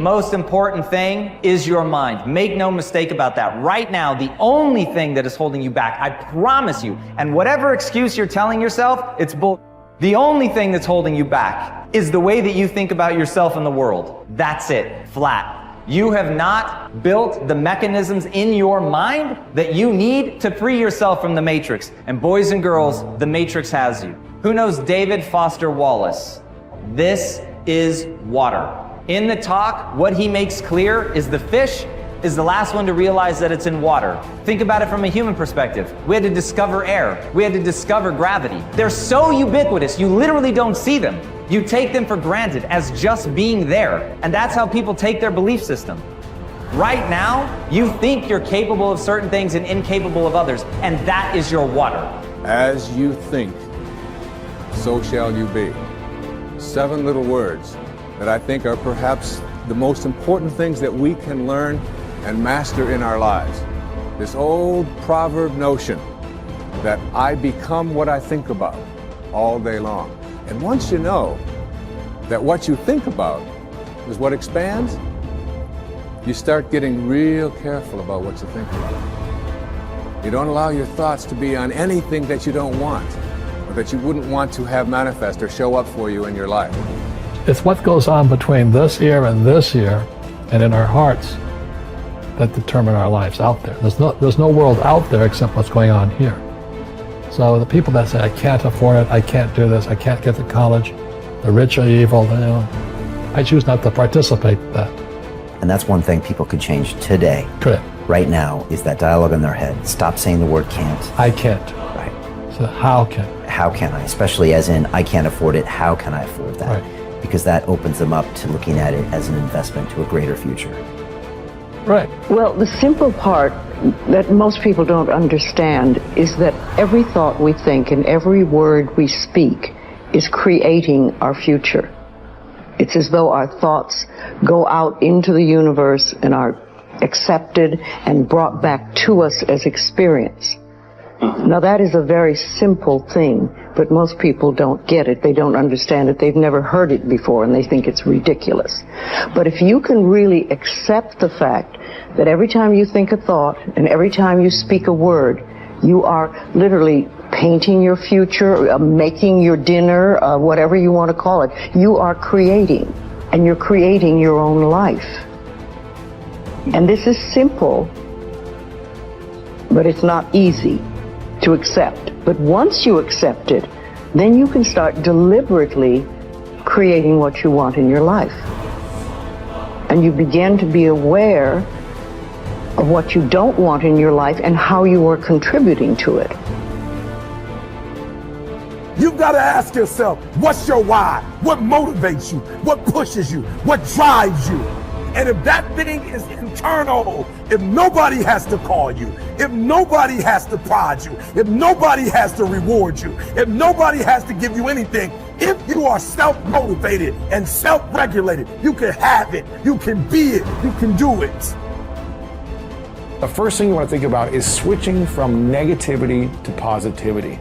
most important thing is your mind. Make no mistake about that. Right now, the only thing that is holding you back, I promise you, and whatever excuse you're telling yourself, it's bull. The only thing that's holding you back is the way that you think about yourself in the world. That's it, flat. You have not built the mechanisms in your mind that you need to free yourself from the matrix. And boys and girls, the matrix has you. Who knows David Foster Wallace? This is water. In the talk, what he makes clear is the fish is the last one to realize that it's in water. Think about it from a human perspective. We had to discover air. We had to discover gravity. They're so ubiquitous, you literally don't see them. You take them for granted as just being there. And that's how people take their belief system. Right now, you think you're capable of certain things and incapable of others, and that is your water. As you think, so shall you be. 7 little words that I think are perhaps the most important things that we can learn and master in our lives. This old proverb notion that I become what I think about all day long. And once you know that what you think about is what expands, you start getting real careful about what you think about. You don't allow your thoughts to be on anything that you don't want, or that you wouldn't want to have manifest or show up for you in your life. It's what goes on between this ear and this ear and in our hearts that determine our lives out there. There's no world out there except what's going on here. So the people that say, I can't afford it, I can't do this, I can't get to college, the rich are evil, you know, I choose not to participate in that. And that's one thing people could change today. Correct. Right now is that dialogue in their head. Stop saying the word can't. I can't. Right. So how can? How can I? Especially as in, I can't afford it, how can I afford that? Right. Because that opens them up to looking at it as an investment to a greater future. Right. Well, the simple part that most people don't understand is that every thought we think and every word we speak is creating our future. It's as though our thoughts go out into the universe and are accepted and brought back to us as experience. Now that is a very simple thing, but most people don't get it. They don't understand it. They've never heard it before and they think it's ridiculous. But if you can really accept the fact that every time you think a thought and every time you speak a word, you are literally painting your future, making your dinner, whatever you want to call it. You are creating, and you're creating your own life. And this is simple, but it's not easy to accept. But once you accept it, then you can start deliberately creating what you want in your life. And you begin to be aware of what you don't want in your life and how you are contributing to it. You've got to ask yourself, what's your why? What motivates you? What pushes you? What drives you? And if that thing is internal, if nobody has to call you, if nobody has to prod you, if nobody has to reward you, if nobody has to give you anything, if you are self-motivated and self-regulated, you can have it, you can be it, you can do it. The first thing you want to think about is switching from negativity to positivity.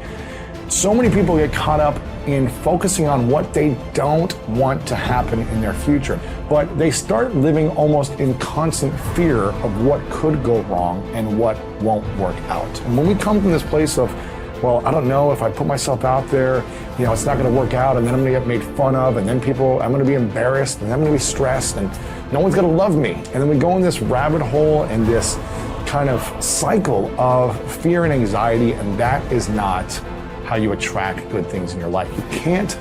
So many people get caught up in focusing on what they don't want to happen in their future, but they start living almost in constant fear of what could go wrong and what won't work out. And when we come from this place of, well, I don't know if I put myself out there, you know, it's not going to work out, and then I'm going to get made fun of, and then I'm going to be embarrassed, and I'm going to be stressed, and no one's going to love me. And then we go in this rabbit hole and this kind of cycle of fear and anxiety, and that is not how you attract good things in your life. You can't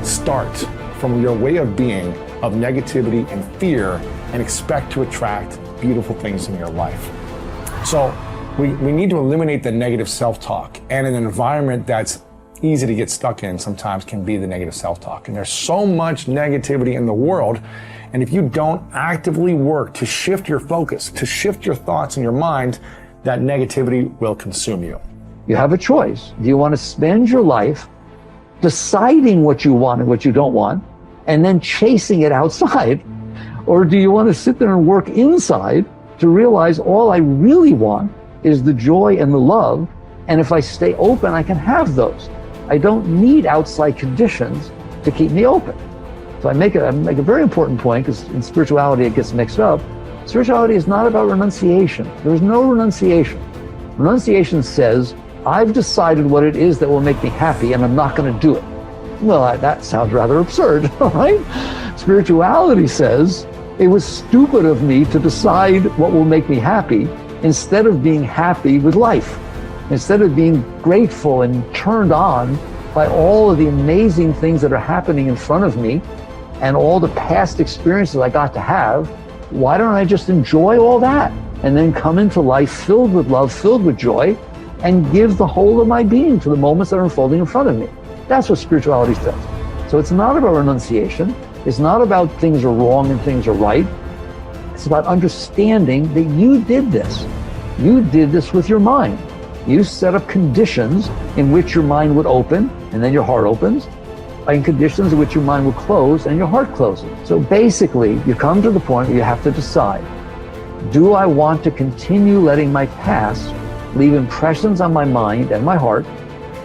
start from your way of being of negativity and fear and expect to attract beautiful things in your life. So we need to eliminate the negative self-talk, and an environment that's easy to get stuck in sometimes can be the negative self-talk. And there's so much negativity in the world, and if you don't actively work to shift your focus, to shift your thoughts in your mind, that negativity will consume you. You have a choice. Do you want to spend your life deciding what you want and what you don't want, and then chasing it outside? Or do you want to sit there and work inside to realize all I really want is the joy and the love, and if I stay open, I can have those. I don't need outside conditions to keep me open. So I make a very important point, because in spirituality it gets mixed up. Spirituality is not about renunciation. There's no renunciation. Renunciation says, I've decided what it is that will make me happy and I'm not going to do it. Well, that sounds rather absurd, right? Spirituality says, it was stupid of me to decide what will make me happy instead of being happy with life, instead of being grateful and turned on by all of the amazing things that are happening in front of me and all the past experiences I got to have. Why don't I just enjoy all that and then come into life filled with love, filled with joy, and give the whole of my being to the moments that are unfolding in front of me? That's what spirituality says. So it's not about renunciation. It's not about things are wrong and things are right. It's about understanding that you did this. You did this with your mind. You set up conditions in which your mind would open and then your heart opens, and conditions in which your mind will close and your heart closes. So basically, you come to the point where you have to decide, do I want to continue letting my past leave impressions on my mind and my heart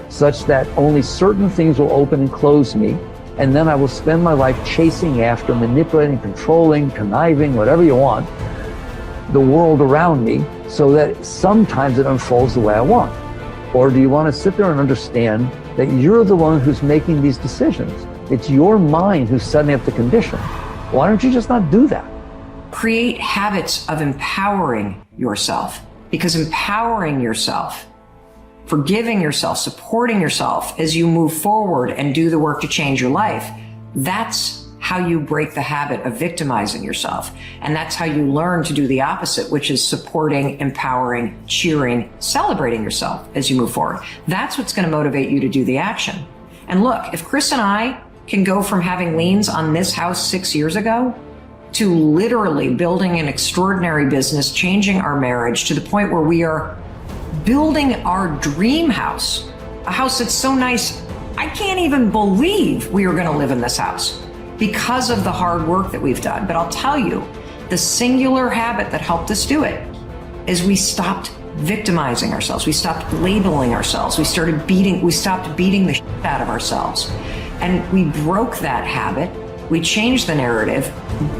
such that only certain things will open and close me, and then I will spend my life chasing after, manipulating, controlling, conniving, whatever you want, the world around me so that sometimes it unfolds the way I want? Or do you want to sit there and understand that you're the one who's making these decisions? It's your mind who's setting up the conditions. Why don't you just not do that? Create habits of empowering yourself, because empowering yourself, forgiving yourself, supporting yourself as you move forward and do the work to change your life, that's how you break the habit of victimizing yourself. And that's how you learn to do the opposite, which is supporting, empowering, cheering, celebrating yourself as you move forward. That's what's going to motivate you to do the action. And look, if Chris and I can go from having liens on this house 6 years ago to literally building an extraordinary business, changing our marriage to the point where we are building our dream house, a house that's so nice, I can't even believe we are going to live in this house, because of the hard work that we've done. But I'll tell you, the singular habit that helped us do it is we stopped victimizing ourselves. We stopped labeling ourselves. We stopped beating the shit out of ourselves. And we broke that habit. We changed the narrative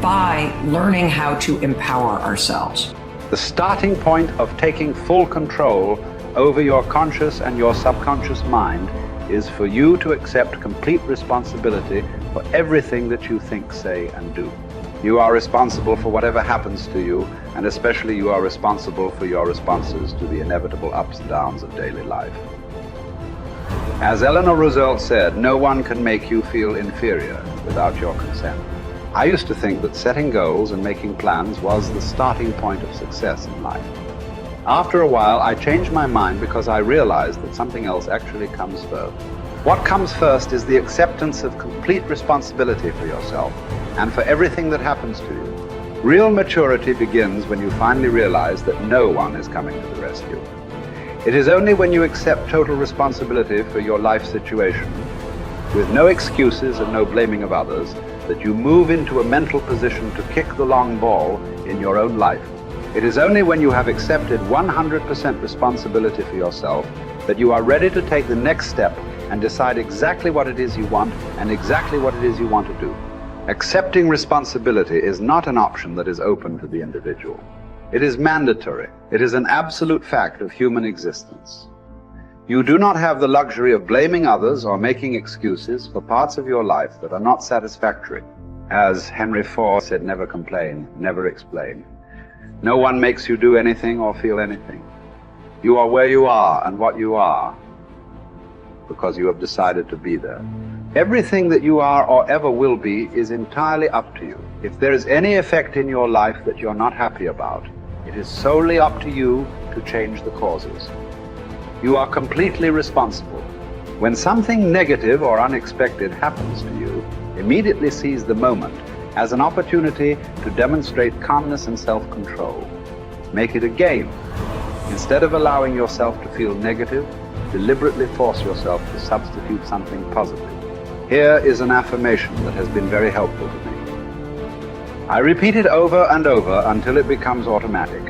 by learning how to empower ourselves. The starting point of taking full control over your conscious and your subconscious mind is for you to accept complete responsibility for everything that you think, say, and do. You are responsible for whatever happens to you, and especially you are responsible for your responses to the inevitable ups and downs of daily life. As Eleanor Roosevelt said, no one can make you feel inferior without your consent. I used to think that setting goals and making plans was the starting point of success in life. After a while, I changed my mind because I realized that something else actually comes first. What comes first is the acceptance of complete responsibility for yourself and for everything that happens to you. Real maturity begins when you finally realize that no one is coming to the rescue. It is only when you accept total responsibility for your life situation, with no excuses and no blaming of others, that you move into a mental position to kick the long ball in your own life. It is only when you have accepted 100% responsibility for yourself that you are ready to take the next step and decide exactly what it is you want and exactly what it is you want to do. Accepting responsibility is not an option that is open to the individual. It is mandatory. It is an absolute fact of human existence. You do not have the luxury of blaming others or making excuses for parts of your life that are not satisfactory. As Henry Ford said, never complain, never explain. No one makes you do anything or feel anything. You are where you are and what you are because you have decided to be there. Everything that you are or ever will be is entirely up to you. If there is any effect in your life that you're not happy about, it is solely up to you to change the causes. You are completely responsible. When something negative or unexpected happens to you, immediately seize the moment as an opportunity to demonstrate calmness and self-control. Make it a game. Instead of allowing yourself to feel negative, deliberately force yourself to substitute something positive. Here is an affirmation that has been very helpful to me. I repeat it over and over until it becomes automatic.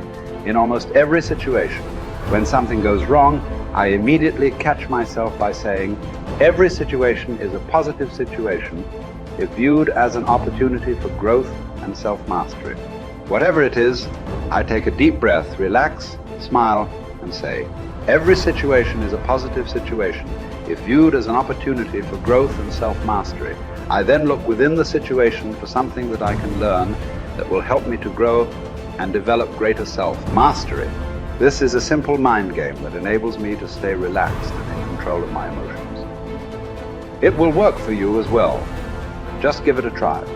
In almost every situation, when something goes wrong, I immediately catch myself by saying, every situation is a positive situation, if viewed as an opportunity for growth and self-mastery. Whatever it is, I take a deep breath, relax, smile, and say, every situation is a positive situation if viewed as an opportunity for growth and self-mastery. I then look within the situation for something that I can learn that will help me to grow and develop greater self-mastery. This is a simple mind game that enables me to stay relaxed and in control of my emotions. It will work for you as well. Just give it a try.